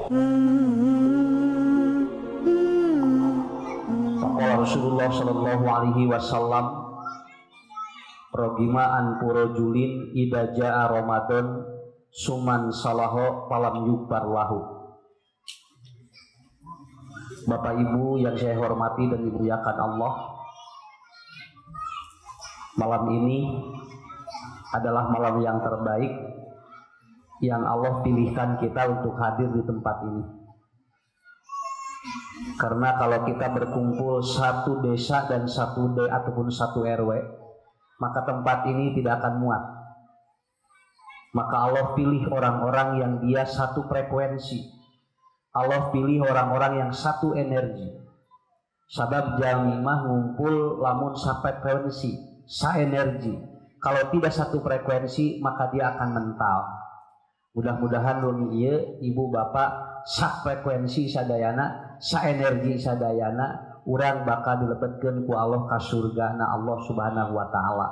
Faqala Rasulullah sallallahu alaihi wasallam, rogima an purojulin idza jaa Ramadan suman salaho falam yukbar lahu. Bapak Ibu yang saya hormati dan dimuliakan Allah, malam ini adalah malam yang terbaik yang Allah pilihkan kita untuk hadir di tempat ini. Karena kalau kita berkumpul satu desa dan satu ataupun satu RW, maka tempat ini tidak akan muat. Maka Allah pilih orang-orang yang dia satu frekuensi. Allah pilih orang-orang yang satu energi. Sabab jamimah ngumpul lamun frekuensi, energi. Kalau tidak satu frekuensi maka dia akan mental. Mudah-mudahan dong ieu ibu bapak sak frekuensi sadayana, sa energi sadayana, urang bakal dilebetkeun ku Allah ka surga na Allah Subhanahu wa taala.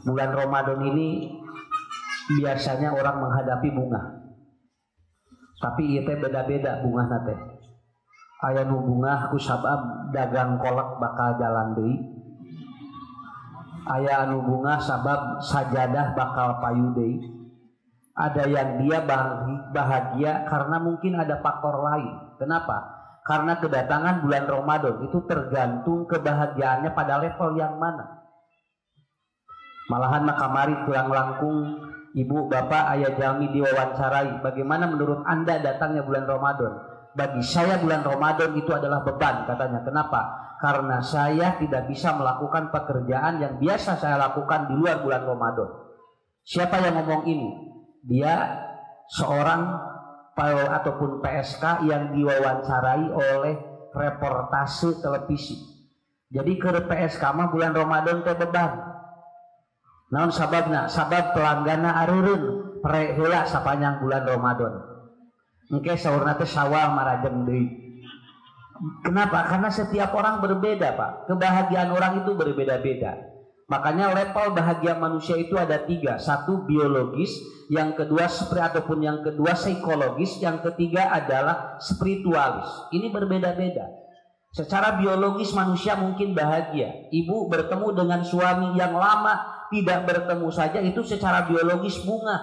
Bulan Ramadan ini biasanya orang menghadapi bunga. Tapi ieu teh beda-beda bungahna teh. Aya nu bunga ku sabab dagang kolak bakal jalan deui. Aya anu bunga sabab sajadah bakal payu deui. Ada yang dia bahagia karena mungkin ada faktor lain. Kenapa? Karena kedatangan bulan Ramadan itu tergantung kebahagiaannya pada level yang mana. Malahan makamari kurang langkung ibu bapak ayah jami diwawancarai, bagaimana menurut anda datangnya bulan Ramadan? Bagi saya bulan Ramadan itu adalah beban katanya. Kenapa? Karena saya tidak bisa melakukan pekerjaan yang biasa saya lakukan di luar bulan Ramadan. Siapa yang ngomong ini? Dia seorang ataupun PSK yang diwawancarai oleh reportase televisi. Jadi ke PSK mah bulan Ramadan teh beban. Naon sababna? Sabab pelanggana areureun heula sapanjang bulan Ramadan. Engke saurna teh Syawal marajeng deui. Kenapa? Karena setiap orang berbeda, Pak. Kebahagiaan orang itu berbeda-beda. Makanya level bahagia manusia itu ada 3. 1 biologis, yang kedua ataupun yang kedua psikologis, yang ketiga adalah spiritualis. Ini berbeda-beda. Secara biologis manusia mungkin bahagia. Ibu bertemu dengan suami yang lama tidak bertemu saja itu secara biologis bunga.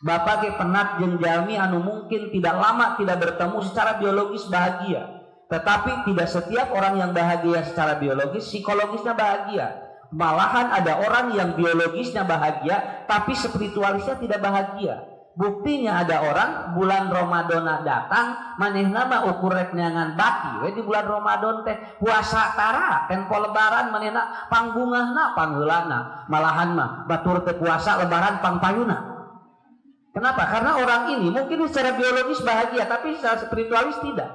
Bapak ke penat jeung jalmi anu mungkin tidak lama tidak bertemu secara biologis bahagia. Tetapi tidak setiap orang yang bahagia secara biologis psikologisnya bahagia. Malahan ada orang yang biologisnya bahagia tapi spiritualisnya tidak bahagia. Buktinya ada orang bulan Ramadan datang manehna mah ukur rek neangan bati we di bulan Ramadan teh puasa tara tempo lebaran manehna pangbungahna pangheulana malahan mah batur teh puasa lebaran pangpayuna. Kenapa? Karena orang ini mungkin secara biologis bahagia tapi secara spiritualis tidak.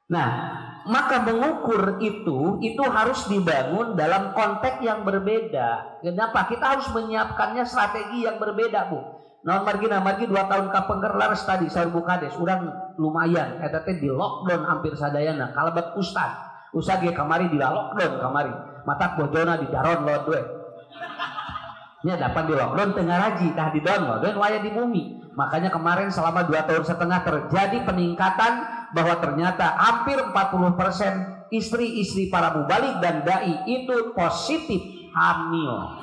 Nah, maka mengukur itu harus dibangun dalam konteks yang berbeda. Kenapa? Kita harus menyiapkannya strategi yang berbeda, Bu. Nah, margi 2 tahun kapengker laras tadi saya bukades, urang lumayan eta teh di lockdown hampir sadayana. Kalebet ustad ge kamari di lockdown kamari. Matak bojona di download we. Nya dapat di lockdown teu ngaraji tah di download we waya di bumi. Makanya kemarin selama 2 tahun setengah terjadi peningkatan bahwa ternyata hampir 40% istri-istri para mubalik dan dai itu positif hamil.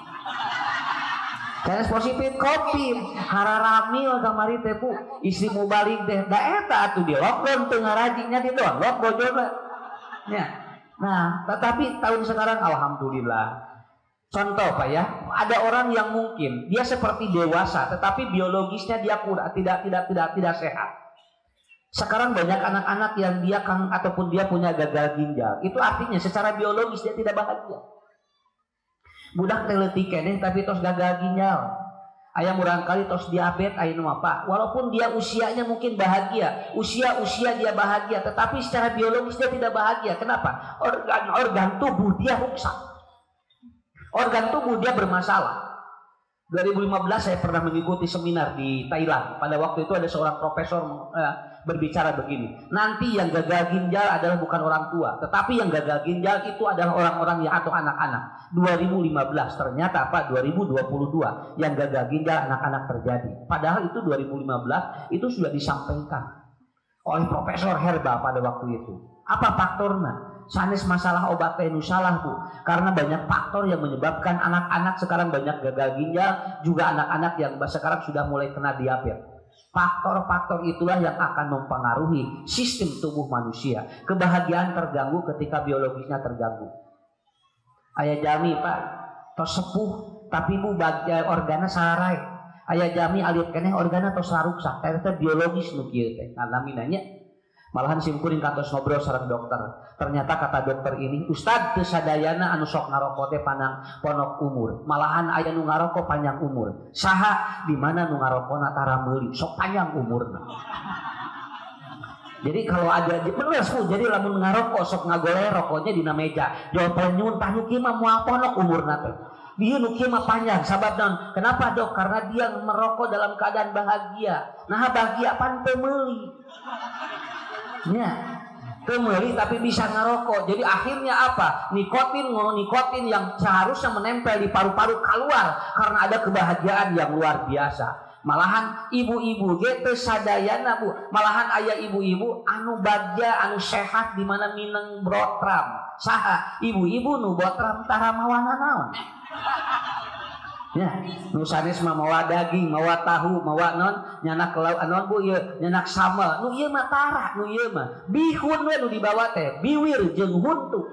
Karena positif kopi hararamil kamari teh pu istri mubalik teh da eta atuh di lockdown teu ngarajinya di download bojona. Ya. Nah, tetapi tahun sekarang alhamdulillah. Contoh Pak ya, ada orang yang mungkin dia seperti dewasa tetapi biologisnya dia kurang tidak sehat. Sekarang banyak anak-anak yang dia ataupun dia punya gagal ginjal. Itu artinya secara biologis dia tidak bahagia. Budak teleutik keneh tapi tos gagal ginjal. Aya murang kali tos diabetes aya nu apa. Walaupun dia usianya mungkin bahagia, usia dia bahagia, tetapi secara biologis dia tidak bahagia. Kenapa? Organ tubuh dia rusak. Organ tubuh dia bermasalah. 2015 saya pernah mengikuti seminar di Thailand. Pada waktu itu ada seorang profesor berbicara begini. Nanti yang gagal ginjal adalah bukan orang tua, tetapi yang gagal ginjal itu adalah orang-orang yang atau anak-anak. 2015 ternyata apa? 2022 yang gagal ginjal anak-anak terjadi. Padahal itu 2015 itu sudah disampaikan oleh Profesor Herba pada waktu itu. Apa faktornya? Sanes masalah obat nu salah Bu, karena banyak faktor yang menyebabkan anak-anak sekarang banyak gagal ginjal, juga anak-anak yang sekarang sudah mulai kena diabetes. Faktor-faktor itulah yang akan mempengaruhi sistem tubuh manusia. Kebahagiaan terganggu ketika biologisnya terganggu. Ayah jami Pak, tos sepuh tapi Bu organa sarai. Ayah jami alit keneh organa tos saruksak, eta biologis nu kieu teh. Nami nanya. Malahan simkuring kantos ngobrol sareng dokter. Ternyata kata dokter ini, Ustad teu sadayana anu sok ngarokok teh panjang ponok umur. Malahan aya nu ngarokok panjang umur. Saha di mana nu ngarokona tara meuli, sok panjang umurna. Jadi kalau ada bener Bu, jadi lamun ngarokok sok ngagoleh rokoknya dina meja. Jawab nyun tah nu kieu mah moal ponok umurna teh. Dia nu kieu mah panjang sabab naon? Kenapa Dok? Karena dia merokok dalam keadaan bahagia. Nah bahagia pan teu meuli. Ya, kembali tapi bisa ngerokok. Jadi akhirnya apa? Nikotin yang seharusnya menempel di paru-paru keluar karena ada kebahagiaan yang luar biasa. Malahan ibu-ibu ge teu sadayana Bu. Malahan aya ibu-ibu anu bagja anu sehat di mana mineng brotram. Saha? Ibu-ibu nu brotram tara mawana naon? Ya, nu sanes mah mawa daging, mawa tahu, mawa non nyanak lauk anon Bu ieu nyanak sambal. Nu ieu mah tara, nu ieu mah bihun we nu dibawa teh, biwir jeung huntu.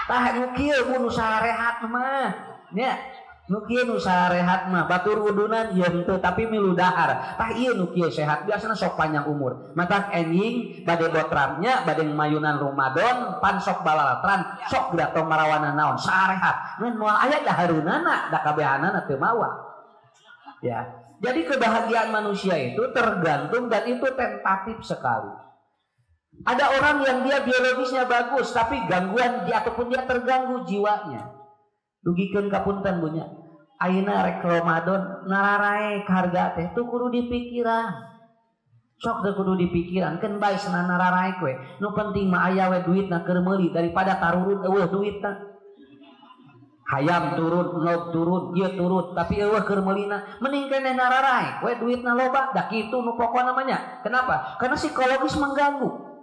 Tah nu kieu Bu nu sarehat mah. Ya, nu kieu nu sarehat mah batur wudunan ieu henteu tapi milu dahar. Tah ieu nu kieu sehat biasana sok panjang umur. Matak enjing bade botramnya, bade mayunan Ramadan, pan sok balalatran, sok geura tong marawana naon, sarehat. Mun moal aya dahareunana, da kabehanana teu mawa. Ya. Jadi kebahagiaan manusia itu tergantung dan itu tentatif sekali. Ada orang yang dia biologisnya bagus tapi gangguan dia ataupun dia terganggu jiwanya. Dugikeun kapunten Bu nya. Ayeuna rek Ramadan nararae harga teh teu kudu dipikiran. Sok teu kudu dipikiran, keun bae cenah nararae we. Nu penting mah aya we duitna keur meuli daripada tarurun eueuh duitna. Hayam turun, log turun, ieu turun, tapi eueuh keur meulina, mending keneh nararae, we duitna loba, da kitu nu pokok namanya. Kenapa? Karena psikologis mengganggu.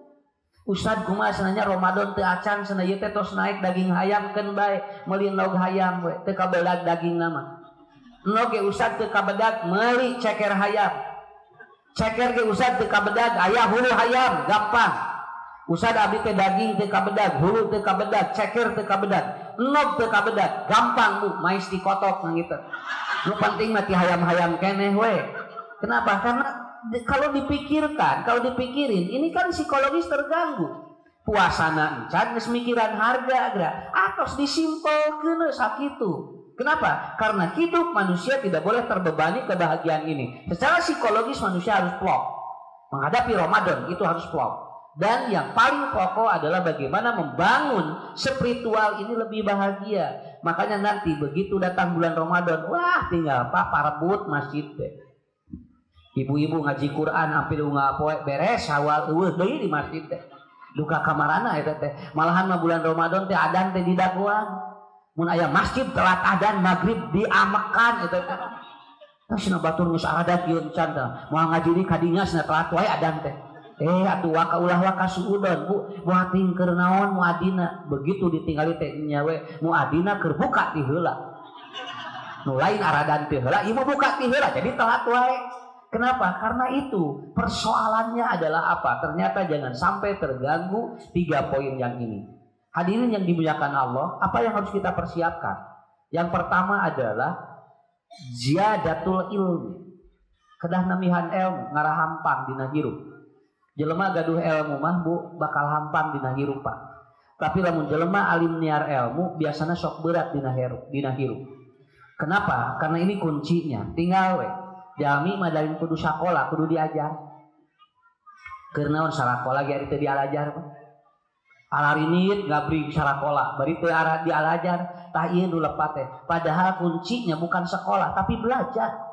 Ustad kumaha cenanya Ramadan teu acan cenah ieu teh tos naik daging hayam keun bae, meuli log hayam we, teu kabedag dagingna mah. Nog ge Ustad teu kabedag, meuli ceker hayam. Ceker ge Ustad teu kabedag, aya hulu hayam, gampang. Ustad abdi teh daging teu kabedag, hulu teu kabedag, ceker teu kabedag. Nog teu kabedag, gampang Bu, mais dikotok nang kitu. Nu penting mah ti hayam-hayam keneh we. Kenapa? Karena kalau dipikirin, ini kan psikologis terganggu. Puasana encan geus mikiran harga gra, atos disimpelkeun sakitu. Kenapa? Karena hidup manusia tidak boleh terbebani kebahagiaan ini. Secara psikologis manusia harus plong. Menghadapi Ramadan itu harus plong. Dan yang paling pokok adalah bagaimana membangun spiritual ini lebih bahagia. Makanya nanti begitu datang bulan Ramadan, wah tinggal parebut masjid deh. Ibu-ibu ngaji Quran hampir ngapoe beres awal eueuh deui di masjid teh. Duka kamarana eta teh. Malahan mah bulan Ramadan teh adzan teh didaguan. Mun aya masjid telat adzan maghrib diamekan eta teh. Tah cenah batur geus adat ieu can teh. Moal ngaji di kadinya cenah telat wae adzan teh. Atuh waka ulah waka suudon Bu, muating keur naon muadina. Begitu ditinggali teh nya we, muadina keur buka ti heula. Nu lain aradan ti heula, ieu buka ti heula jadi telat wae. Kenapa? Karena itu persoalannya adalah apa? Ternyata jangan sampai terganggu 3 poin yang ini. Hadirin yang dimuliakan Allah, apa yang harus kita persiapkan? Yang pertama adalah ziyadatul ilmi. Kedah namihan ilmu, ngarah hampang dina hirup. Jelema gaduh ilmu mah Bu bakal hampang dina hirup Pak. Tapi lamun jelema alim niar ilmu biasanya sok berat dina hirup. Kenapa? Karena ini kuncinya. Tinggal we. Jami mah dari kudu sakola, kudu diajar. Keur naon sakola ge ari teu diajar Pak. Alarinit ngabri sarakola, bari teu arah dialajar, tah ieu nu lepat teh. Padahal kuncinya bukan sekolah tapi belajar.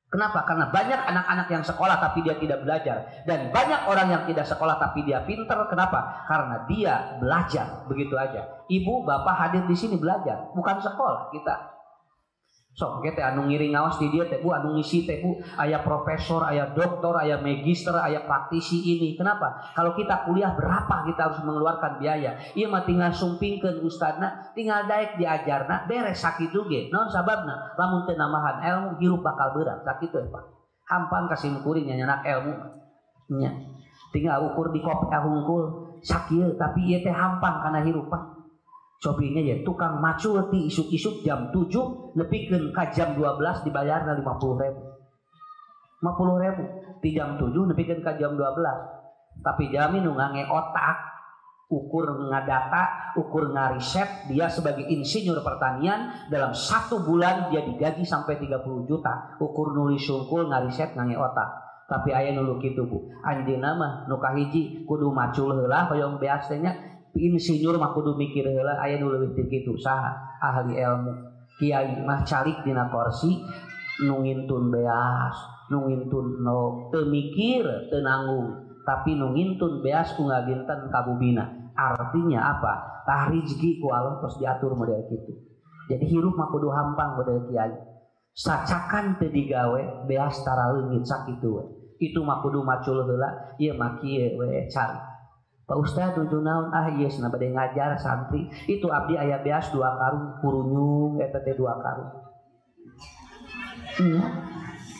Kenapa? Karena banyak anak-anak yang sekolah tapi dia tidak belajar, dan banyak orang yang tidak sekolah tapi dia pinter. Kenapa? Karena dia belajar. Begitu aja. Ibu, bapak hadir di sini belajar, bukan sekolah kita. Sok kita anu ngiring ngawas di dia teh Bu, anu ngisi teh Bu, aya profesor, aya doktor, aya magister, aya praktisi ini. Kenapa? Kalau kita kuliah berapa kita harus mengeluarkan biaya? Ieu mah tinggal sumpingkeun ustadna, tinggal daek diajarna, beres sakitu ge. Naon sababna? Lamun teu namahan ilmu hirup bakal berat. Sakitu ya Pak. Hampan kasih kuring nyanak ilmu. Nya. Tinggal ukur di kopi hungkul sakieu, tapi ieu teh hampang kana hirup Pak. Cobinya ya tukang macul ti isuk-isuk jam 7 nepikeun ka jam 12 dibayarna 50.000. 50.000 ti jam 7 nepikeun ka jam 12. Tapi jami nu ngange otak, ukur ngadata, ukur ngariset, dia sebagai insinyur pertanian dalam 1 bulan dia digaji sampai 30 juta. Ukur nulis sungkul ngariset ngange otak. Tapi aya nu kitu Bu. Anjeunna mah nu kahiji kudu macul heula hoyong beas teh nya. Insinyur mah kudu mikir heula aya nu leuwih ti kitu saha ahli ilmu. Kiai mah calik dina kursi nu ngintun beas, nu ngintun no teu mikir, teu nanggung, tapi nu ngintun beas ku ngabinten kabubina. Artinya apa? Tah rezeki ku Allah tos diatur model kitu. Jadi hirup mah kudu hampang model kiai. Sacakan teu digawe beas tara leungit sakitu we. Itu mah kudu macul heula, ieu mah kieu we cari. Pak Ustad tujuh naon ieu cenah bade ngajar santri itu abdi aya beas 2 karung kurunyung eta teh 2 karung.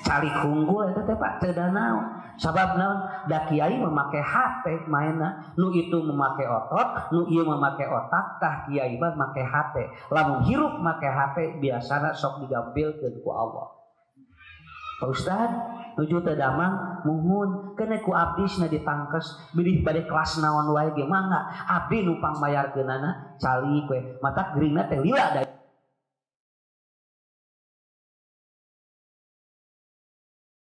Calik hungkul eta teh Pak teu da naon. Sabab naon? Da kiai memake hate mainna, nu itu memake otot, nu ieu memake otak, tah kiai mah make hate. Lamun hirup make hate biasana sok digampilkeun ku Allah. Pak Ustad tujuh teh damang muhun kene ku abdi cenah ditangkes bilih bade kelas naon wae ge mangga abdi nu pangbayarkeunana calik we matak geuringna teh lila da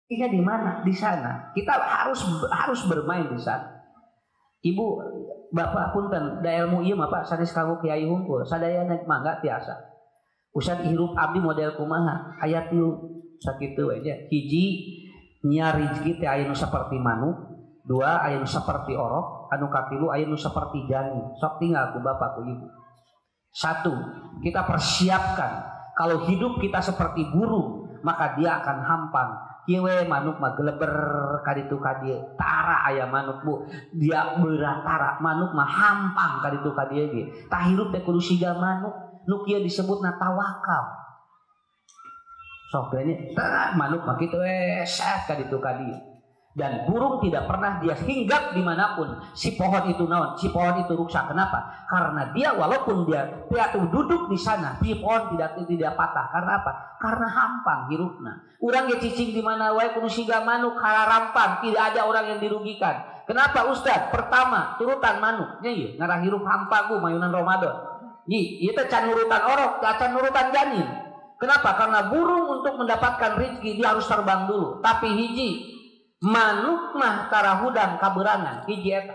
ini di mana? Di sana. Kita harus bermain di sana. Ibu, bapak punten da ilmu ieu mah Pak sanes kanggo kiai hungkul sadayana mangga tiasa. Usah hirup abdi model kumaha? Aya 3 sakitu we nya. Hiji nya rezeki teh aya nu saperti manuk, 2 aya nu saperti orok, anu katilu aya nu saperti janin. Sok tinggal ku bapak ku ibu. 1, kita persiapkan kalau hidup kita seperti burung, maka dia akan hampang. Kieu we manuk mah geleber ka ditu ka dieu. Tara aya manuk Bu, dia beratara. Manuk mah hampang ka ditu ka dieu ge. Tah hirup teh kudu siga manuk, nu kieu disebutna tawakal. Sok nya manuk mah kitu we set ka ditu ka dieu. Dan burung tidak pernah dia hinggap dimanapun. Si pohon itu naon? Si pohon itu rusak. Kenapa? Karena dia walaupun dia duduk di sana, si pohon tidak patah. Karena apa? Karena hampang hirupna. Urang ge cicing di mana wae kudu siga manuk hararampan, tidak ada orang yang dirugikan. Kenapa Ustaz? Pertama, turutan manuk. Nya ieu ngarah hirup hampang ku mayunan Ramadan. Ieu teh can nurutan orok, can nurutan janin. Kenapa? Karena burung untuk mendapatkan rezeki dia harus terbang dulu. Tapi hiji manuk mah tara hudang kaberangan hiji eta.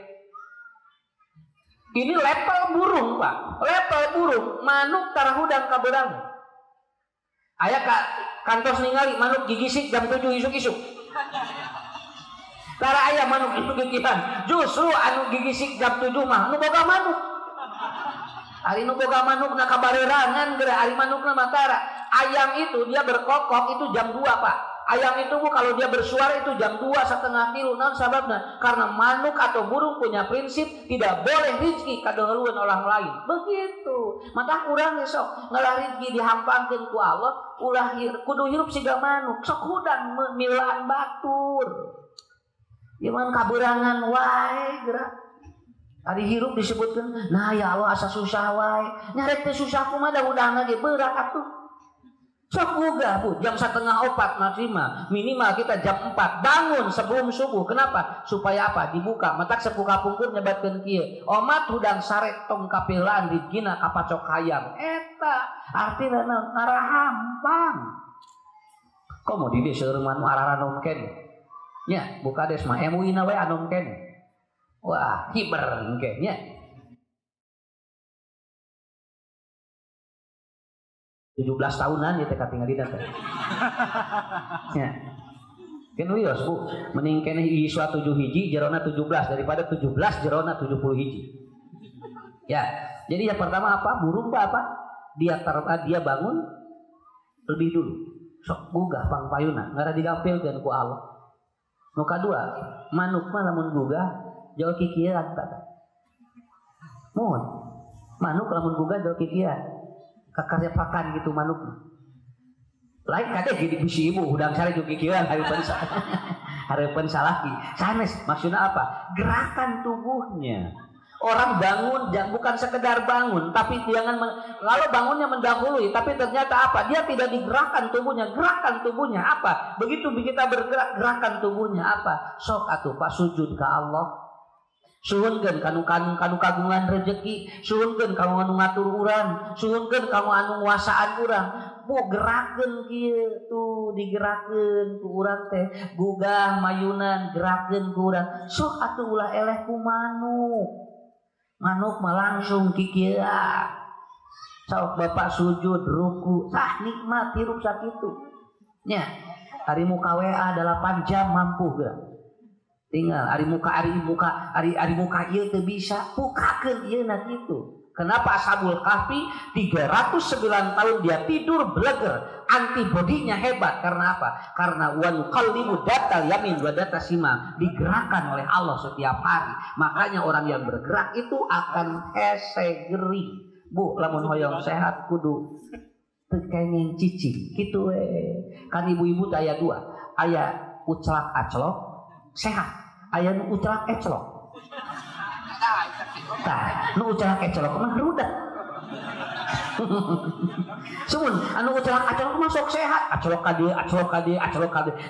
Ini level burung Pak, level burung manuk tara hudang kaberangan. Aya kantos ningali manuk gigisik jam 7 isuk-isuk. Tara aya manuk itu gigihan. Justru anu gigisik jam 7 mah nu boga manuk. Ari nu boga manuk na kabarerangan geura ari manukna mah tara. Ayam itu dia berkokok itu jam 2 Pak. Ayam itu Bu kalau dia bersuara itu jam 2,5 kilo. Naon sababna? Karena manuk atau burung punya prinsip tidak boleh rezeki kadahuluan orang lain. Begitu. Maka urang sok ngalah rezeki dihampangkeun ku Allah, ulah kudu hirup siga manuk. Sok hudang milaan batur. Iman kaberangan wae geura. Ari hirup disebutkeun, nah ya Allah asa susah wae. Nyarek teh susah kumaha da hudangna ge berat atuh. Sok boga Bu, jam 3:30 maksimal. Minimal kita jam 4 bangun sebelum subuh. Kenapa? Supaya apa? Dibuka. Matak sepuka pungkur nyebatkeun kieu. Omat hudang sarek tong kapelan digina kapacok hayam. Eta artina ngarah hampang. Komo di dieu seueur manu arara naon keneh. Nya, buka des mah MUI na we anom keneh. Wah, hiber engke nya. tahunan ya teh katingal dina teh. Ya. Kan wios Bu, mending keneh iswa 7 hiji jerona 17 daripada 17 jerona 70 hiji. Ya. Jadi yang pertama apa? Burung apa? Dia bangun lebih dulu. Sok gugah pangpayuna, ngara digampilkeun ku Allah. Nu kadua, manuk mah lamun gugah jauh kikieuan tah. Mun manuk lamun gugah jauh kikieuan. Kakarya pakan gitu manuk. Lain kade jadi bisi ibu udang sare jeung kikieuan hareupeun salaki. Sanes maksudna apa? Gerakan tubuhnya. Orang bangun bukan sekedar bangun, tapi jangan lalu bangunnya mendahului, tapi ternyata apa? Dia tidak digerakkan tubuhnya. Gerakan tubuhnya apa? Begitu kita bergerak, gerakan tubuhnya apa? Sok atuh Pak sujud ke Allah. Suhunkeun kanu kagungan rezeki, suhunkeun kanu anu ngatur urang, suhunkeun kanu anu nguasaan urang. Bu gerakeun kieu tuh digerakeun ku urang teh, gugah mayunan gerakeun ku urang. Sok atuh ulah eleh ku manuk. Manuk mah langsung kikieuan. Sok Bapak sujud ruku, nikmat hirup sakitu. Nya, hari muka WA 8 jam mampu gerak. Tinggal hari muka ieu teu bisa, bukakeun ieu na kitu. Kenapa Ashabul Kahfi 309 tahun dia tidur beleger, antibodinya hebat karena apa? Karena wa nuqallibu datal yamin wa datal shimal, digerakkan oleh Allah setiap hari. Makanya orang yang bergerak itu akan hese geri. Bu, lamun hoyong sehat kudu teu kenging cicing kitu we. Kan ibu-ibu teh aya 2, aya uclak aclok sehat, aya nu uclak eclok. Tah, nu ucalak ecolok mah rudak. Sumun anu ucalak acolok mah sok sehat. Acolok ka dieu.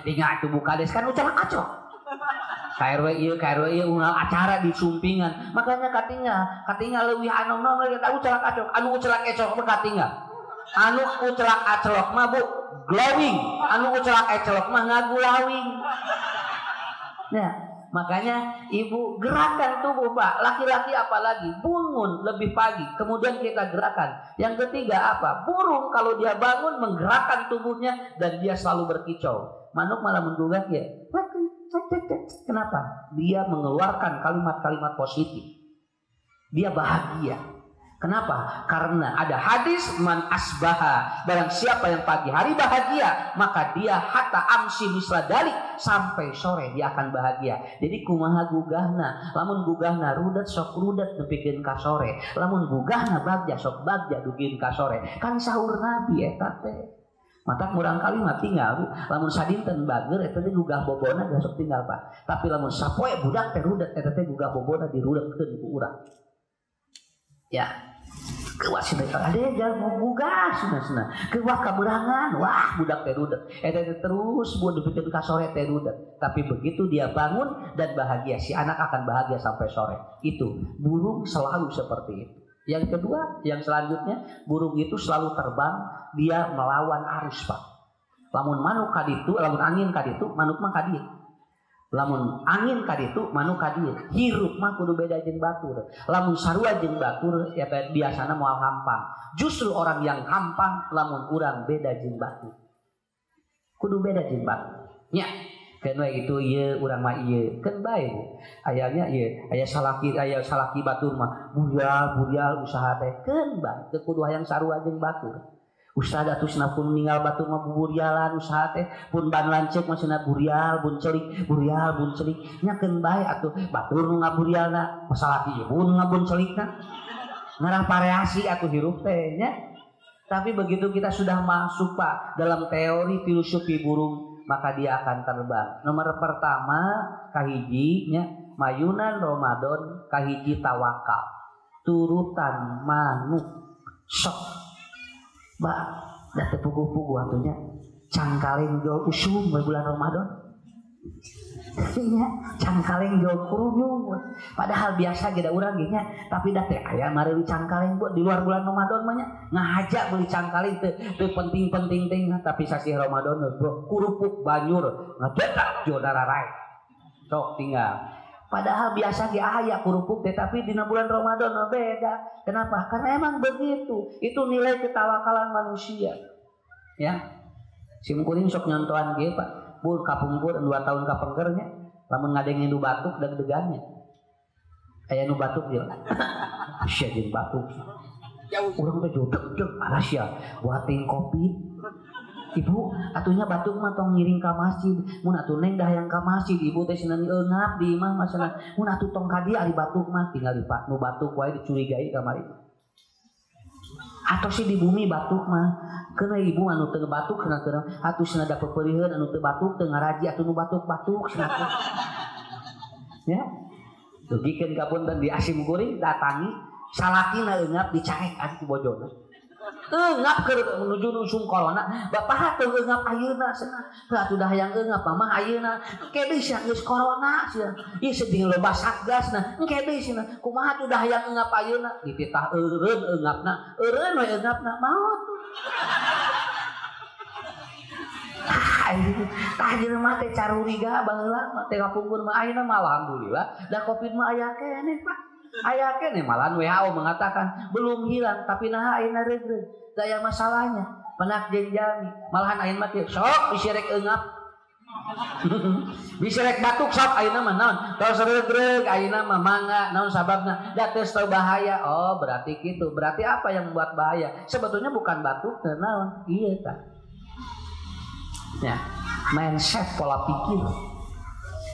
Tinggal atuh buka des kan ucalak acolok. KRW ieu unggal acara di sumpingan. Makanya katingal leuwih anu naon eta ucalak acolok. Anu ucalak ecolok mah katingal. Anu ucalak acolok mah Bu glowing. Anu ucalak ecolok mah ngagulawing. Nah, makanya ibu gerakan tubuh Pak, laki-laki apalagi bangun lebih pagi, kemudian kita gerakan. Yang ketiga apa? Burung kalau dia bangun menggerakkan tubuhnya dan dia selalu berkicau. Manuk malah menggugah ya. Kenapa? Dia mengeluarkan kalimat-kalimat positif. Dia bahagia. Kenapa? Karena ada hadis man asbaha, barang siapa yang pagi hari bahagia, maka dia hatta amsi misla dalik, sampai sore dia akan bahagia. Jadi kumaha gugahna, lamun gugahna rudat sok rudat nepikeun ka sore, lamun gugahna bagja sok bagja dugieun ka sore. Kan sahur Nabi eta teh. Matak murang kali mah tinggal lamun sadinten bager eta teh gugah bobona da sok tinggal Pak. Tapi lamun sapoe budak teh rudat eta teh gugah bobona dirudetkeun ku urang. Ya. Kewah sih ada jangan gugah sana kewah kaberangan wah budak teh rudet terus buat dipikeun ka sore teh rudet. Tapi begitu dia bangun dan bahagia, si anak akan bahagia sampai sore. Itu burung selalu seperti itu. Yang kedua, yang selanjutnya, burung itu selalu terbang, dia melawan arus Pak. Lamun manuk kaditu, lamun angin kaditu, manuk mah kadieu. Lamun angin kaditu manuk kadieu. Hirup mah kudu beda jeung batur. Lamun sarua jeung batur ya biasana moal hampang. Justru orang yang hampang lamun urang beda jeung batur. Kudu beda jeung batur. Nya, keun we itu ieu urang mah ieu. Keun bae. Ayanya ieu, aya salaki batur mah burial usaha teh keun bae. Teu kudu hayang sarua jeung batur. Ustad atusna pun ninggal batur mah burialan usaha teh pun ban lancek masina burial bun celik nya keun bae atuh batur nu ngaburialna masalaki ieu pun ngabun celikna ngarah variasi atuh hirup teh nya. Tapi begitu kita sudah masuk Pak dalam teori filosofi burung, maka dia akan terbang. Nomor pertama kahiji nya mayunan Ramadan, kahiji tawakal, turutan manuk sok Mbak, dah tepugu-pugu atunya cangkaleng jol usum bulan Ramadan. Iya, cangkaleng jol kuruyung. Padahal biasa geda urang ge nya, tapi dah teh aya mareuli cangkaleng buat di luar bulan Ramadan mah nya. Ngahaja beli cangkaleng teu penting-penting teh, tapi sasi Ramadan bro kurupuk banyur ngadedak jodara rae. Sok tinggal. Padahal biasa ge aya kurupuk teh, tapi dina bulan Ramadan beda. Kenapa? Karena emang begitu. Itu nilai ketawakalan manusia. Ya. Sim kuring sok nyontohan ge Pak. Bul kapungkur 2 tahun kapengkernya. Lamun ngadengin nu batuk deg-degannya. Aya nu batuk dia. Sia jeung batuk. Urang teh jodeg panas ya. Buatin kopi. Ibu, atunya batuk mah tong ngiring ka masjid. Mun atuh neng dahayang ka masjid, ibu teh cenah eungap di imah masalah. Mun atuh tong ka dieu ari batuk mah tinggal di Pak nu batuk wae dicurigai kamari. Atau si di bumi batuk mah keuna ibu anu teu batuk keuna atuh cenah da pepeurieun anu teu batuk teu ngaraji atuh nu batuk-batuk cenah. Ya. Dugikeun kapunten di asim kuring datangi salakina eungap dicarekan ku bojona. Eungap keur menuju usum corona bapak teu eungap ayeuna cenah atuh dahayang eungap mah ayeuna engke deui sia geus corona sia ieu sedih loba satgasna engke deui cenah kumaha tuh dahayang eungap ayeuna dititah eureun eungapna eureun we eungapna maot tah jelema teh caruriga baheula teh kapungkur mah ayeuna mah alhamdulillah da covid mah aya keneh Pak aya keneh malahan WHO mengatakan belum hilang tapi nah ayeuna regreg daya masalahnya penak jenjami malahan ayeuna mah sok bisa rek eungap bisa rek batuk sok ayeuna mah naon tos regreg ayeuna mah mangga naon sababna da teu tau bahaya oh berarti kitu berarti apa yang membuat bahaya sebetulnya bukan batuk naon ieu tah ya mindset pola pikir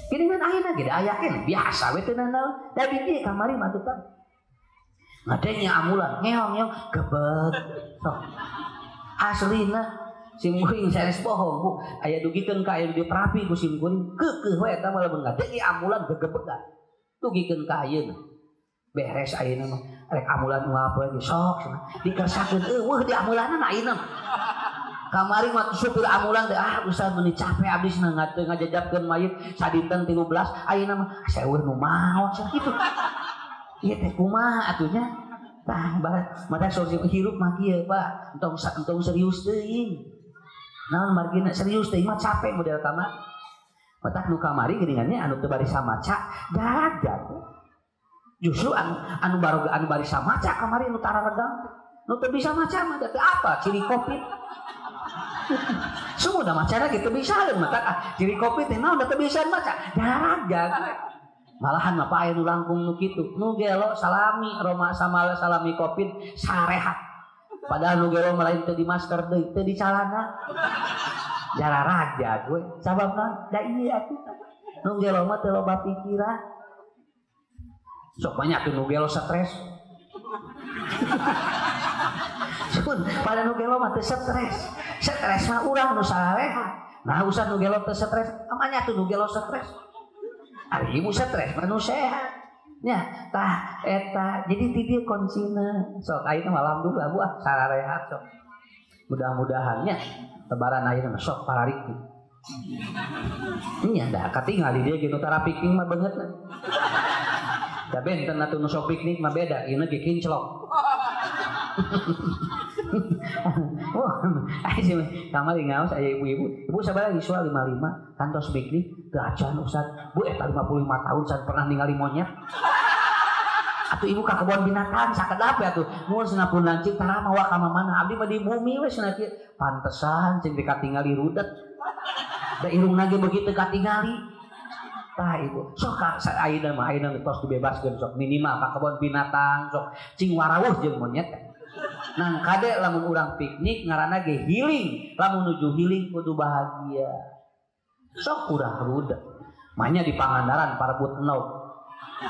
gini kan ayeuna ge aya keneh biasa we teu naon da biji kamari mah tukang ngadenya amulan ngeong gebet sok aslina sim kuring sanes bohong Bu aya dugikeun ka aya di perapi ku sim kuring keukeuh we eta mah lamun ngadeng amulan gegebegan dugikeun ka ayeuna beres ayeuna mah rek amulan moal poe ge sok cenah dikersakeun eueuh di amulanna ayeuna kamari mah supir amulan teh usah meuni capek abis ngajajabkeun mayit sadinten 13 ayeuna mah seueur nu maot cenah kitu ieu teh kumaha atunya tah badak sosial hirup mah kieu Pak entong serius teuing naon margina serius teuing mah capek model kamar matak nu kamari geuningannya anu teu bari samaca garaga justru anu bari samaca kamari nu tararegang nu teu bisa maca mah teh apa ciri covid sumuda macana gitu bisa matak ciri covid teh naon teu bisa maca garaga malahan apa aya nu langkung nu kitu nu gelo salami roma sama salami covid sarehat padahal nu gelo malain teu di masker deui teu di calana jara raja gue sababna da ieu atuh nu gelo mah teu loba pikiran sok banyak tuh nu gelo stres sun pada nu gelo mah teu stres mah urang nu sarehat nah usah nu gelo teu stres amanya tuh nu gelo stres ari ibu stres manu sehat nya tah eta jadi ti dieu kuncina sok ayeuna mah alhamdulillah Bu sararehat sok mudah-mudahan nya lebaran ayeuna mah sok parariki nya da katingal di dieu kitu tara piknik mah beungeut da benten atuh nu sok piknik mah beda ieu ge kinclok oh, ayo kamari ngaos aya ibu sabaraha siswa 55 kantos piknik teu acan Ustaz Bu eta 55 tahun san pernah ningali monyet atuh ibu ka kebon binatang sakedap atuh mun cenah pun lancip tara mawa ka mana abdi mah di bumi we cenah kieu pantesan cing dikatingali rudet da irungna ge begitu katingali tah ibu sok ayeuna mah ayeuna tos dibebaskeun sok minimal ka kebon binatang sok cing warawuh jeung monyet nah kade lamun urang piknik ngaranna ge healing lamun nuju healing kudu bahagia sok urang rudet mahnya di Pangandaran parebut enog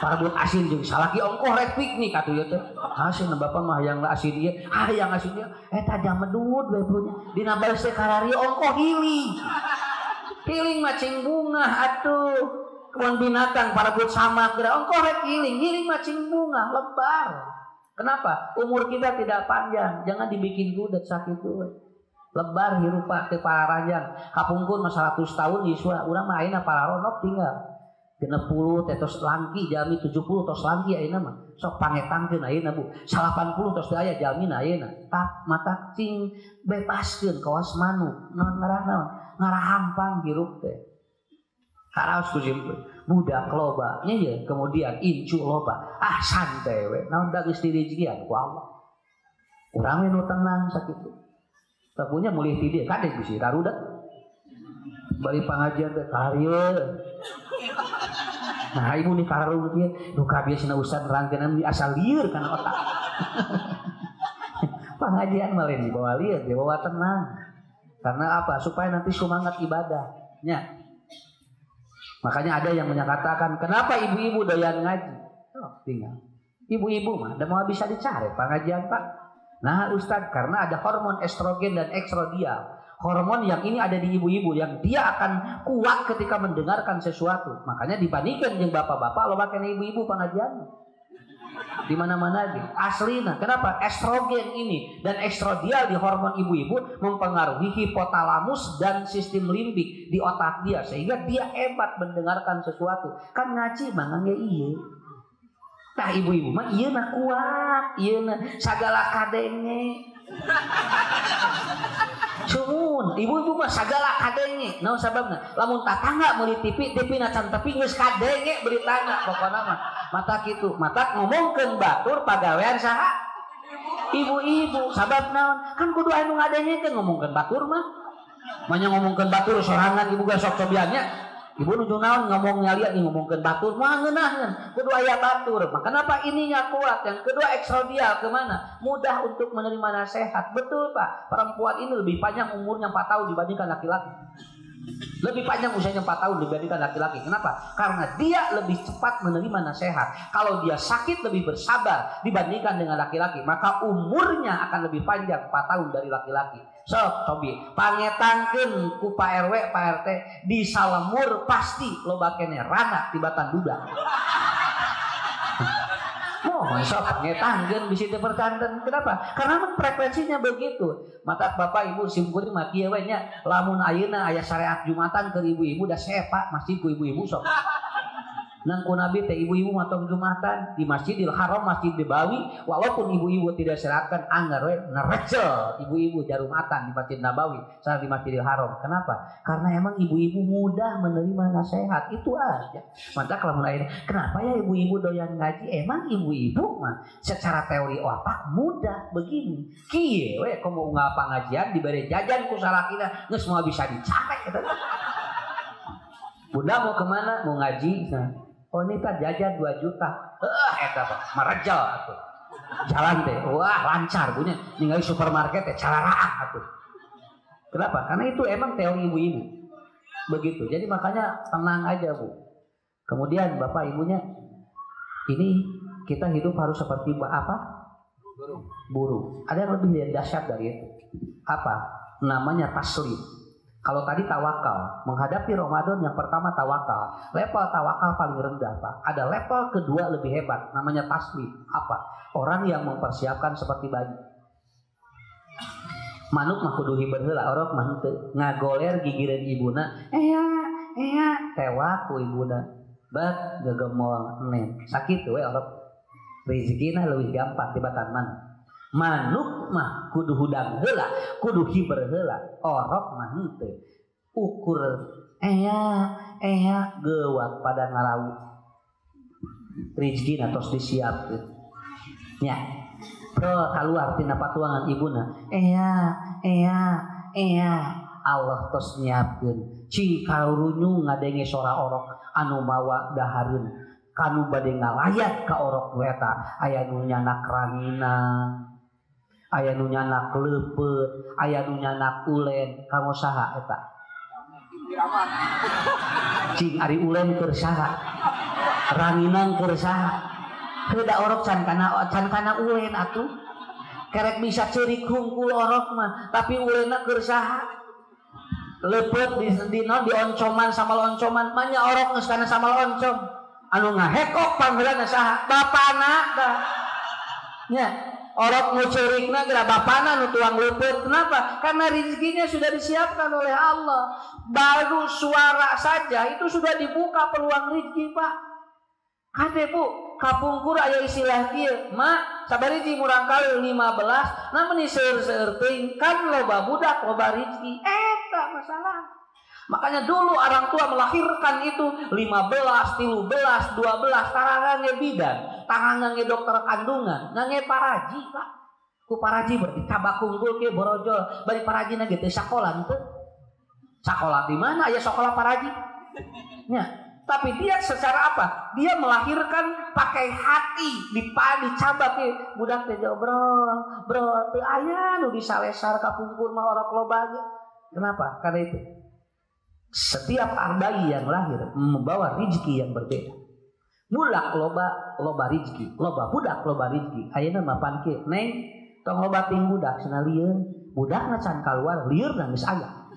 parebut asin jeung salaki ongkoh rek piknik atuh ieu teh hasil bapak mah hayang asin ieu hayang asin ieu eta jamedut we punya dina baris teh karari ongkoh healing mah cing bunga atuh kebun binatang parebut samak geura ongkoh rek healing mah cing bunga lebar. Kenapa? Umur kita tidak panjang, jangan dibikin budak sakit itu. Lebar hirup teh pararanjang. Kapungkur mah 100 tahun yiswa, urang mah ayeuna pararonok tinggal. 60 teh tos langki jalmi 70 tos langki ayeuna mah. Sok pangetangkeun ayeuna Bu. 80 tos teu aya jalmi ayeuna. Tap mata cing bebaskeun kawas manuk. Naon ngaranna? Ngarahampang hirup teh. Harus kusimpen budak loba nya ya, kemudian incu loba santai we naon da geus dirijian ku Allah. Urang we nu tenang sakitu. Teu punya mulih ti dieu kadek bisi karuda. Bari pangajian teh karieun. Nah ibu nih kararung dia nu kabiasana ustad rangkeunan asal lieur kana otak. Pengajian malah dibawa lieur, dibawa tenang. Karena apa? Supaya nanti semangat ibadahnya. Makanya ada yang menyatakan, kenapa ibu-ibu doyan ngaji? Oh, tinggal. Ibu-ibu mah, udah mau bisa dicari pengajian Pak. Nah Ustadz, karena ada hormon estrogen dan estradiol. Hormon yang ini ada di ibu-ibu, yang dia akan kuat ketika mendengarkan sesuatu. Makanya dibandingkan dengan bapak-bapak, lo pakai ibu-ibu pengajian. Di mana-mana aja. Aslina, kenapa? Estrogen ini dan estradiol di hormon ibu-ibu mempengaruhi hipotalamus dan sistem limbik di otak dia sehingga dia hebat mendengarkan sesuatu. Kan ngaji mangan ya iya. Nah ibu-ibu mah iya na kuat, iya na sagala kadenge. Sumun, ibu-ibu mah sagala kadenge. Naon sababna? Lamun tatangga meuli TV na can tapi geus kadenge beritana pokona mah. Mata kitu, mata ngomongkeun batur pagawean saha? Ibu-ibu, sabab naon? Kan kudu anu ngadengekeun ngomongkeun batur mah. Manya ngomongkeun batur sorangan ibu geus sok cobiannya. Ibu nuju naon ngomong nyalian ngomongkeun batur mah ngeunaheun. Kudu aya batur. Maka kenapa ininya kuat? Yang kedua estradiol kemana? Mudah untuk menerima nasihat. Betul Pak, perempuan ini lebih panjang umurnya 4 tahun dibandingkan laki-laki. Lebih panjang usianya 4 tahun dibandingkan laki-laki. Kenapa? Karena dia lebih cepat menerima nasihat. Kalau dia sakit lebih bersabar dibandingkan dengan laki-laki, maka umurnya akan lebih panjang 4 tahun dari laki-laki. Sok cobi pangetangkeun ku Pak RW Pak RT di Salemur pasti loba keneh rana tibatan duda. Oh, sok pangetangkeun bisi teu percanten. Kenapa? Karena frekuensinya begitu. Mata Bapak Ibu simpulkeun mah kieu we nya lamun ayeuna aya syariat Jumatan ke ibu-ibu da sepa masjid ku ibu-ibu sok. Nang ku Nabi teh ibu-ibu matong Jumatan di Masjidil Haram, Masjid Nabawi, walaupun ibu-ibu tidak syariatkan anggar we nerecel ibu-ibu jarumatan di Masjid Nabawi sareng di Masjidil Haram. Kenapa? Karena emang ibu-ibu mudah menerima nasihat, itu aja. Maka kalau mulai kenapa ya ibu-ibu doyan ngaji? Emang ibu-ibu mah secara teori otak mudah begini. Kieu we komo unggal pangajian dibere jajan ku salakina geus moal bisa dicare eta. Bunda mau kemana? Mau ngaji. Nah. Oh ini kan jajan 2 juta. Eta Pak, marajal atuh. Jalan teh, wah lancar punya. Ningali supermarket teh cararaan atuh. Kenapa? Karena itu emang teori ibu-ibu. Begitu. Jadi makanya tenang aja Bu. Kemudian Bapak Ibunya, ini kita hidup harus seperti apa? Burung. Ada yang lebih dahsyat dari itu. Apa? Namanya taslim. Kalau tadi tawakal, menghadapi Ramadan yang pertama tawakal. Level tawakal paling rendah Pak. Ada level kedua lebih hebat, namanya taslim. Apa? Orang yang mempersiapkan seperti bayi. Manuk mah kudu hiber heula, orok mah henteu. Ngagoler gigireun ibuna, tewak ku ibuna. Bat gegemol nen. Sakit we orok. Rezekina leuwih gampang tibatan manuk. Manuk mah kudu hudang heula, kudu hiber heula. Orok mah henteu. Ukur geuwat pada ngarawu. Rezekina tos disiapkeun. Nya. Pro kaluar tina patuangan ibuna. Allah tos nyiapkeun. Cing karunyu ngadenge sora orok anu mawa dahareun. Kanu bade ngalayat ka orok eta. Aya nu nyanak rangina. Aya nu nyanak leupeut, aya nu nyanak ulen, kamu saha eta? Cing ari ulen keur saha? Ranginang keur saha? Heuda orok can kana ulen atuh. Kerek bisa ceurik hungkul orok mah, tapi ulenna keur saha? Leupeut di oncoman sama loncoman, manya orok geus kana sama loncom. Anu ngahekok panggilanna saha? Bapana dah. Nya orok ngucurikna geura bapana nu tuang leupeut. Kenapa? Karena rezekinya sudah disiapkan oleh Allah. Baru suara saja itu sudah dibuka peluang rezeki Pak. Kade Bu, kapungkur aya istilah kieu, mak sabariji murang kali 15, namun seueur-seueur teuing kan loba budak loba rezeki. Eta masalah. Makanya dulu orang tua melahirkan itu 15, 13, 12 tarangannya bidan, tarangannya dokter kandungan, nange paraji Pak. Ku paraji berarti tabak kunggul ke borojol, bari paraji na gitu sekolah itu. Sekolah di mana? Ya sekolah paraji. Ya, tapi dia secara apa? Dia melahirkan pakai hati, dicabak ke budak teh bro, teu aya nu disalesar ka pungkur mah orok loba ge. Kenapa? Karena itu setiap bayi yang lahir membawa rezeki yang berbeda. Budak loba rezeki, loba budak loba rezeki. Ayeuna mah panke, Neng, tong loba ting budak cenah lieur. Budakna can kaluar, lieur na geus aya.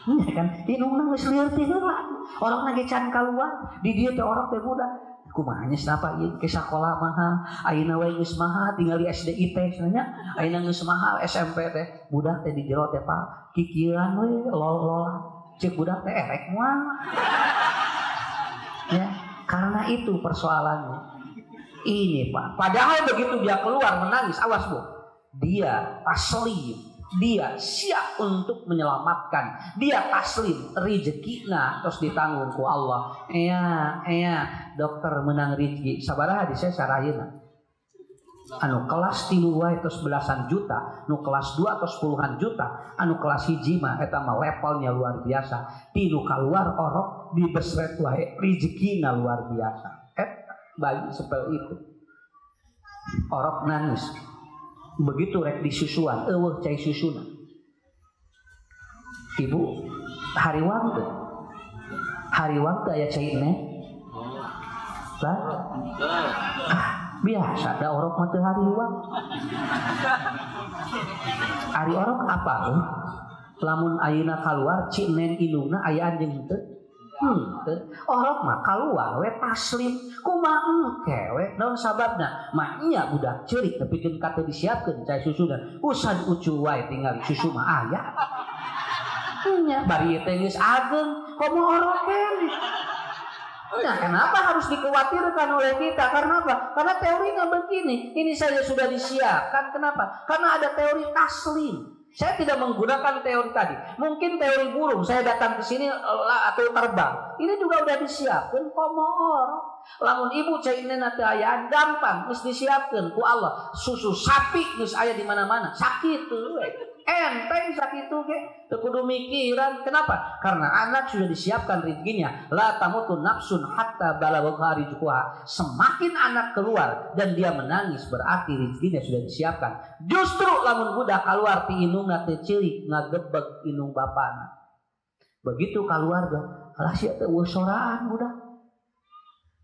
Nya kan, inungna geus lieur teh heula. Orangna ge can kaluar, di dieu teh orok teh budak. Kumaha nya kenapa ieu ke sakola mahal, ayeuna we geus mahal tinggal di SDIT cenah. Ayeuna geus mahal SMP teh, budak teh di jero teh Pak, kikieuan we lol. Cek budak teh erek moal. Ya, karena itu persoalannya. Ini Pak, padahal begitu dia keluar menangis, awas Bu. Dia taslim, dia siap untuk menyelamatkan, dia taslim rezekina terus ditanggung ku Allah. Dokter menang rezeki sabaraha di saya ayeuna. Anu kelas 3 wae tos belasan juta, nu kelas 2 tos puluhan juta, anu kelas 1 mah eta mah levelnya luar biasa. Tilu keluar orok dibesret wae rezekina luar biasa. Bagi seperti itu. Orok nangis. Begitu rek disusuan, eueuh cai susuna. Ibu hariwang teh. Hariwang teh aya cai neh. Lah. Biasa ada orok mah teu hariwang. Ari orok apa? Lamun ayeuna kaluar cinen indungna aya anjeun teu. Orok mah kaluar we taslim kumaha engke we naon sababna? Mah nya budak ceurik nepikeun kate disiapkeun cai susuna. Usan ucu wae tinggal susu mah aya. Nya bari teh geus ageng komo orok keneh. Nah, kenapa harus dikhawatirkan oleh kita? Karena apa? Karena teorinya begini. Ini saja sudah disiapkan. Kenapa? Karena ada teori taslim. Saya tidak menggunakan teori tadi. Mungkin teori burung. Saya datang ke sini atau terbang. Ini juga udah disiapkan. Komor. Lamun ibu cainena teu aya gampang. Geus disiapkan ku Allah. Susu sapi geus aya di mana-mana. Sakit tuh. Enteng sakit itu ge, teu kudu mikiran. Kenapa? Karena anak sudah disiapkan rezekinya. La tamutu nafsun hatta balagha rizquha. Semakin anak keluar dan dia menangis berarti rezekinya sudah disiapkan. Justru lamun budak keluar ti indungna teu ceurik ngagebeg indung bapana. Begitu keluarga, alah sia teh eueuh soraan budak.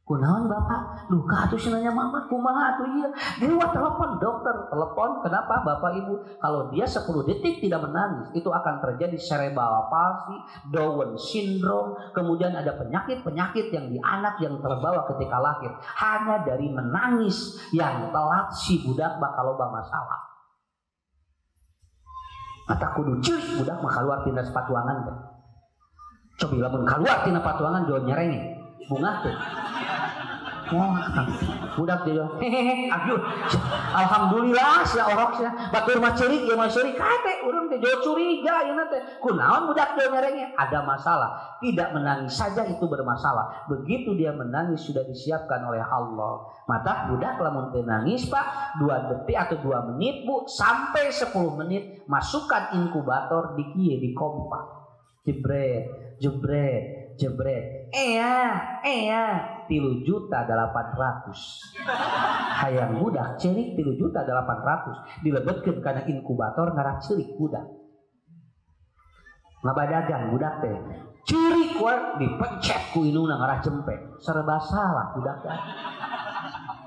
Kunaon bapak? Luka atuh cenanya mama, kumaha atuh ieu? Dewa telepon dokter, telepon. Kenapa bapak ibu? Kalau dia 10 detik tidak menangis, itu akan terjadi cerebral palsy, Down syndrome, kemudian ada penyakit-penyakit yang di anak yang terbawa ketika lahir hanya dari menangis yang telat si budak bakal loba masalah. Mata kudu ceurik budak mah keluar tina patuangan teh. Cobi lamun keluar tina patuangan do nyerenge. Bunga tuh. Budak dia hehehe aduh alhamdulillah sia orok sia batur mah ceurik ieu mah ceurik kate urang teh jauh curiga ayeuna teh kunaon budak teu ngerenge ada masalah. Tidak menangis saja itu bermasalah, begitu dia menangis sudah disiapkan oleh Allah. Mata budak lamun teu nangis Pak 2 detik atau 2 menit Bu sampai 10 menit masukkan inkubator di kieu di kompak jebret 3.800.000 hayang budak ceurik 3.800.000 dilebetkeun kana inkubator ngarah ceurik budak ngabadagan budak teh ceurik wae dipencet ku indungna ngarah jempe serba salah budak teh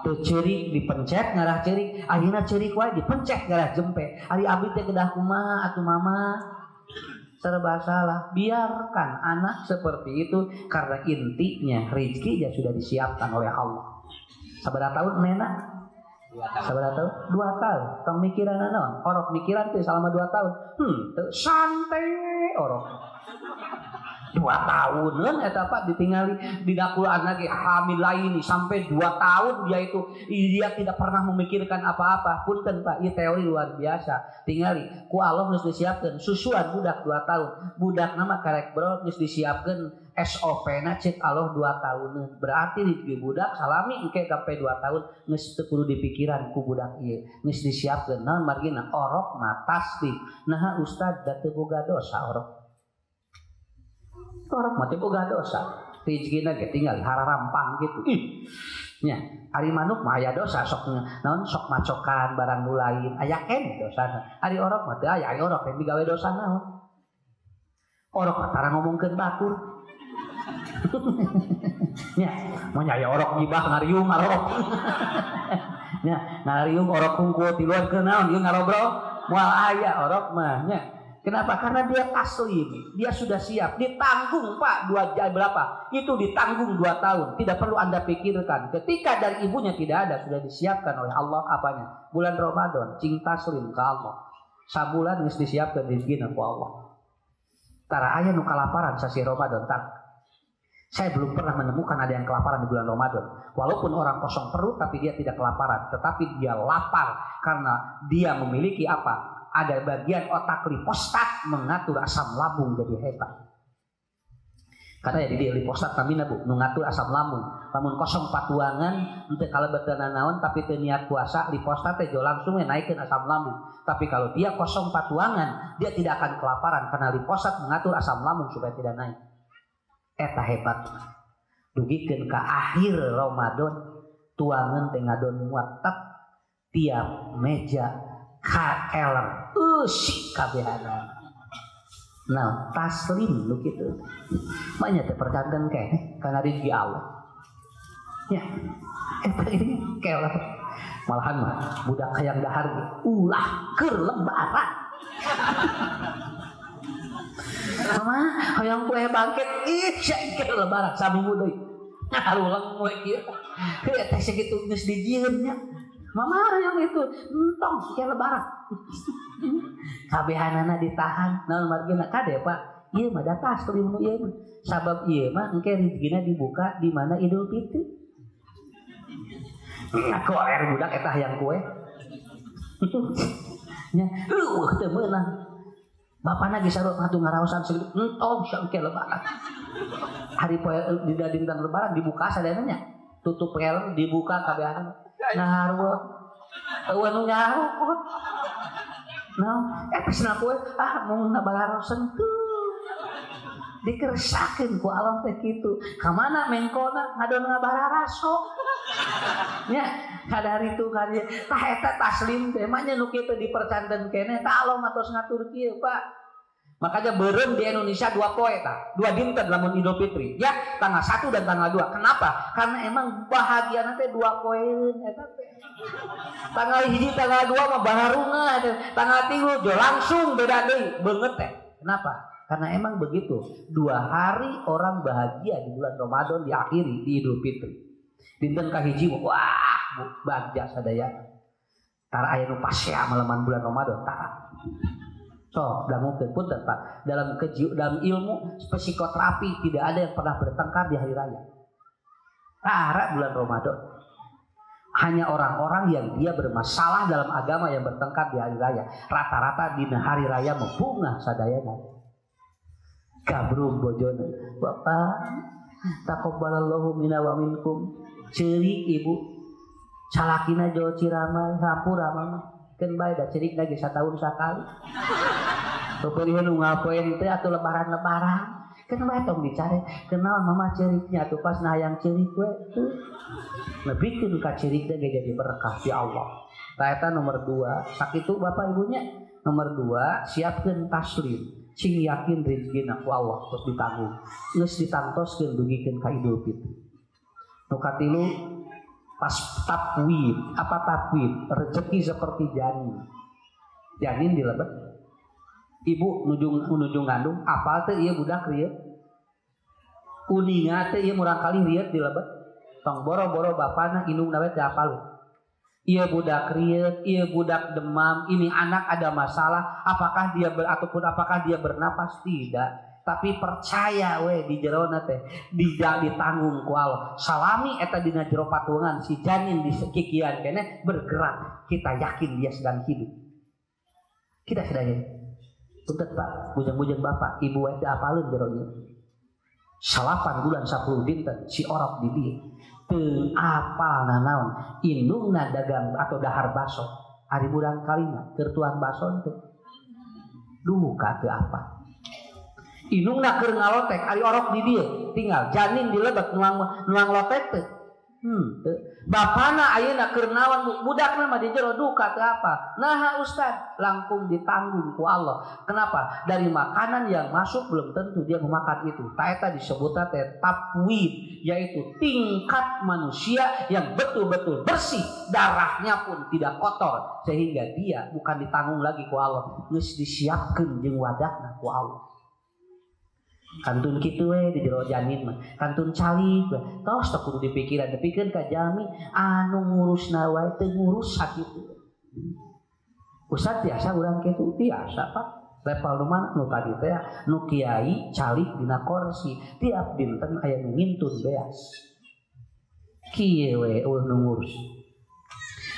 teu ceurik dipencet ngarah ceurik akhirna ceurik wae dipencet ngarah jempe ari abdi teh kedah kumaha atuh mama serba salah. Biarkan anak seperti itu karena intinya rezekinya sudah disiapkan oleh Allah. Sabaraha tahun nena? Sabaraha tahun? 2 tahun. Tong mikiran naon? Orok mikiran teh selama 2 tahun. Santai orok. 2 tahunan eta Pak ditinggali di dakulaan lagi hamil lain sampai 2 tahun dia tidak pernah memikirkan apa-apa. Punten Pak, ieu teori luar biasa. Tingali ku Allah geus disiapkeun susuan budak 2 tahun. Budak nama karek bro geus disiapkeun SOP-na cek Allah 2 tahun. Berarti di budak salami engke sampai 2 tahun geus teu kudu dipikiran ku budak ieu. Geus disiapkeun naon margina orok mah tasbih. Nah ustad da teu boga dosa orok. Orok mah teu boga dosa. Rezekina ge tinggal hararampang gitu. Nya, ari manuk mah aya dosa sok naon sok macokan barang nu lain. Aya ken dosana. Ari orok mah teu aya, orok teh digawe dosa naon. Orok mah tara ngomongkeun batur. Nya, mun aya orok gibah ngariung orok. Nya, ngariung orok kungku ti luar keun naon ieu ngarobrol. Moal aya orok mah nya. Kenapa? Karena dia taslim, dia sudah siap, ditanggung Pak 2 jam berapa? Itu ditanggung 2 tahun, tidak perlu Anda pikirkan. Ketika dari ibunya tidak ada, sudah disiapkan oleh Allah apanya? Bulan Ramadan, cing taslim ke Allah. Sabulan geus disiapkan rezekina ku Allah. Tara aya nu kalaparan sasi Ramadan tak. Saya belum pernah menemukan ada yang kelaparan di bulan Ramadan. Walaupun orang kosong perut tapi dia tidak kelaparan, tetapi dia lapar karena dia memiliki apa? Ada bagian otak lipostat mengatur asam lambung jadi hebat. Katanya di lipostat namina Bu, mengatur asam lambung. Lamun kosong patuangan, ente kalau betana naon tapi teu niat puasa, lipostat teh langsung naikeun asam lambung. Tapi kalau dia kosong patuangan, dia tidak akan kelaparan karena lipostat mengatur asam lambung supaya tidak naik. Eta hebat. Dugikeun ka akhir Ramadan, tuangan teh ngadon muat tiap meja KL usik kabehana. Nah, taslim lu gitu. Banyak teh percanten kene kana rezeki Allah. Ya. Eta ini kelah. Malahan mah budak hayang dahar ulah keur lebaran. Mama, hayang kue bangkit ih keur lebaran saminggu deui. Harulang moe kieu. Eta sakitu geus dijieun nya. Mama yang itu entong kayak lebaran. Kabehanana ditahan. Naon margina kade Pak. Ieu mah da taslim nu ieu mah. Sabab ieu mah engke rezekina dibuka di mana Idul Fitri. Aku air budak eta hayang kue. Nya, teu meunang. Bapana geus sarua ngatu ngaraosan segitu. Entong sia engke lebaran. Hari poe dina dinten lebaran dibuka sadayana nya. Tutup rel dibuka kabehanana. Ngaruh, nu nyaruh, nah, pesna kue, mau nabalarosan tuh, dikersakin ku alam teh gitu, kamana mengkona ngadon ngabalaraso, nya, kadari itu kali, tah eta taslim temanya nu kitu dipercanten kene, tah Allah matos ngatur kieu Pak. Makanya beureum di Indonesia 2 poe tah, 2 dinten lamun Idul Fitri. Ya, tanggal 1 dan tanggal 2. Kenapa? Karena emang bahagiana teh 2 poeun eta teh. Tanggal 1 tanggal 2 mah baharunga teh. Tanggal 3 jo langsung beda deui, beungeut teh. Kenapa? Karena emang begitu. 2 hari orang bahagia di bulan Ramadan diakhiri di Idul Fitri. Dinten kahiji wah, bagja sadaya. Tara aya nu pasea malaman bulan Ramadan tara. So, mungkin pun Pak, dalam ilmu psikoterapi tidak ada yang pernah bertengkar di hari raya. Tara bulan Ramadan. Hanya orang-orang yang dia bermasalah dalam agama yang bertengkar di hari raya. Rata-rata di hari raya membungah sadayana. Kabrum bojona. Bapak, taqabbalallahu minna wa minkum. Ceurik ibu. Salakina jo cirama sapura mama. Keun bae da ceurik lagi 1 tahun sakali. Pokoknya nu ngapoin teh atuh lebaran-lebaran. Keun bae tong dicari. Kenal mama ceuriknya atuh pas hayang ceurik we. Lebihkeun ka ceurik teh jadi berkah di Allah. Tah eta nomor 2. Sakitu Bapak Ibunya. Nomor 2, siapkeun taslim. Cing yakin rezekina ku Allah terus ditanggung. Geus ditantoskeun dugikeun ka Idul Fitri. Nu katilu pas takwid, apa takwid? Rezeki seperti janin. Janin dilebet. Ibu nuju ngandung, apal teh ieu budak rieu. Uninga teh ieu murang kali rieu dilebet. Tong boro-boro bapana indungna we teh apal. Ieu budak rieu, ieu budak demam, ini anak ada masalah, apakah dia apakah dia bernapas? Tidak. tapi percaya we di jerona teh ditanggung ku Allah. Salami eta dina jero patungan si janin di kikian kene bergerak, kita yakin dia sedang hidup. Kita sedaya punten Pak, bujang-bujang Bapak, Ibu we teu apaleun jero ieu. 8 bulan 10 dinten si orok di dieu. Teu apal naon, indungna dagang atau dahar baso. Ari bulan kalina keur tuan baso teh. Duka teu apa. Indungna keur ngalotek ari orok di dieu, tinggal janin dilebet nuang lotek teh. Bapana ayeuna keur naon budakna mah di jero duka teu apa. Nah Ustaz, langkung ditanggung ku Allah. Kenapa? Dari makanan yang masuk belum tentu dia memakan itu. Ta eta disebutna teh tapwid, yaitu tingkat manusia yang betul-betul bersih, darahnya pun tidak kotor, sehingga dia bukan ditanggung lagi ku Allah, geus disiapkeun jeung wadahna ku Allah. Kantun kitu we di jero janin mah kantun calik we tos teu kudu dipikiran dipikeun ka jalmi anu ngurusna wae teu ngurus sakitu. Ustaz biasa urang kitu biasa Pak, level nu mana nu tadi teh nu kiai calik dina kursi tiap dinten aya nu ngintun beas kieu we nu ngurus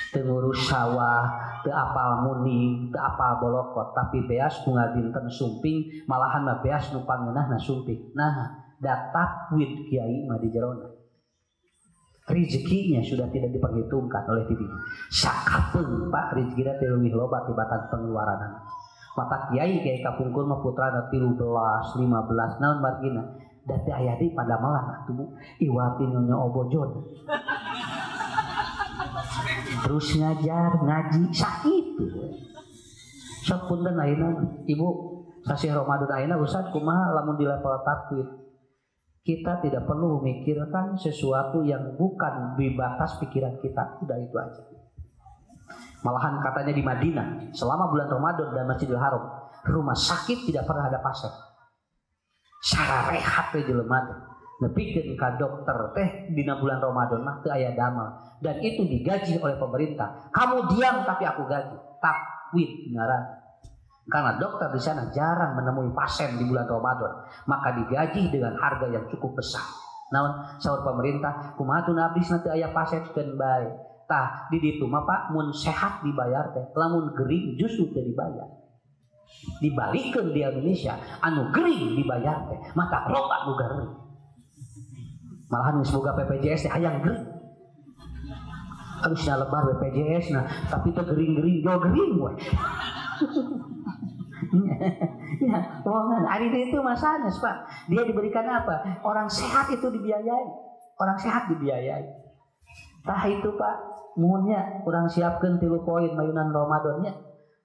teu ngurus sawah, teu apal muni, teu apal bolokot, tapi beas nu ngadinten sumping, malahan mah beas nu pangeunahna sumping. Nah, da takwid kiai mah di jerona. Rezekinya sudah tidak diperhitungkan oleh diri. Sakapeung Pak rezekina teh leuwih loba tibatan pengeluaran. Mata kiai kapungkur mah putrana 13, 15 naon margina. Da teh aya di padamelan atuh iwati nyonya obojon. Terus ngajar ngaji sakit sok punten ayeuna Ibu sasih Ramadan ayeuna Ustaz kumaha lamun di level takwid kita tidak perlu memikirkan sesuatu yang bukan di batas pikiran kita, udah itu aja. Malahan katanya di Madinah selama bulan Ramadan dan Masjidil Haram rumah sakit tidak pernah ada pasien. Cara rehat teh jelema nepikeun ka dokter teh dina bulan Ramadan mah teu aya damel dan itu digaji oleh pemerintah. Kamu diam tapi aku gaji. Takwid ngaran. Karena dokter di sana jarang menemui pasien di bulan Ramadan, maka digaji dengan harga yang cukup besar. Namun saur pemerintah kumaha teu abis nanti aya pasien keun bae. Tah di ditu mah Pak mun sehat dibayar teh, lamun gering justru teu dibayar. Dibalikeun di Indonesia anu gering dibayar teh, maka loba nu gering. Malahan geus boga BPJS teh hayang gering. Harusnya lebar BPJS nah, tapi teu gering-gering jo gering we. Ya, bohongan. Ari itu masalahnya, Pak. Dia diberikan apa? Orang sehat itu dibiayai. Orang sehat dibiayai. Tah itu Pak, muhunnya kurang siapkeun 3 poin mayunan Ramadannya.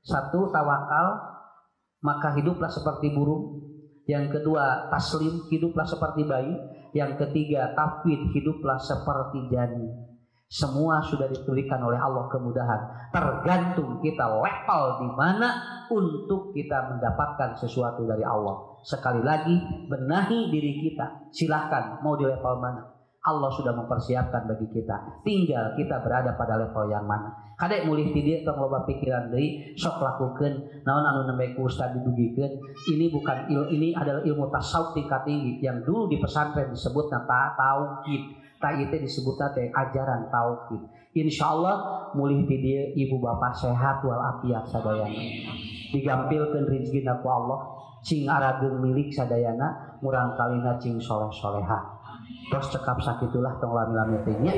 1, tawakal, maka hiduplah seperti burung. Yang kedua, taslim, hiduplah seperti bayi. Yang ketiga, tafwid, hiduplah seperti janin. Semua sudah diberikan oleh Allah kemudahan. Tergantung kita level di mana untuk kita mendapatkan sesuatu dari Allah. Sekali lagi, benahi diri kita. Silahkan mau di level mana. Allah sudah mempersiapkan bagi kita. Tinggal kita berada pada level yang mana. Kadek mulih ti dieu tong loba pikiran deui, sok lakukeun naon anu nembe ku ustaz didugikeun. Ini adalah ilmu tasawuf tingkat tinggi yang dulu di pesantren disebutna tauhid. Ieu disebutna teh ajaran tauhid. Insyaallah mulih ti dieu ibu bapak sehat walafiat sadayana. Digampilkeun rezekina ku Allah, cing arageun milik sadayana, murang kalina cing soleh-solehah. Terus cekap sakitulah tong lami-lami teh nya.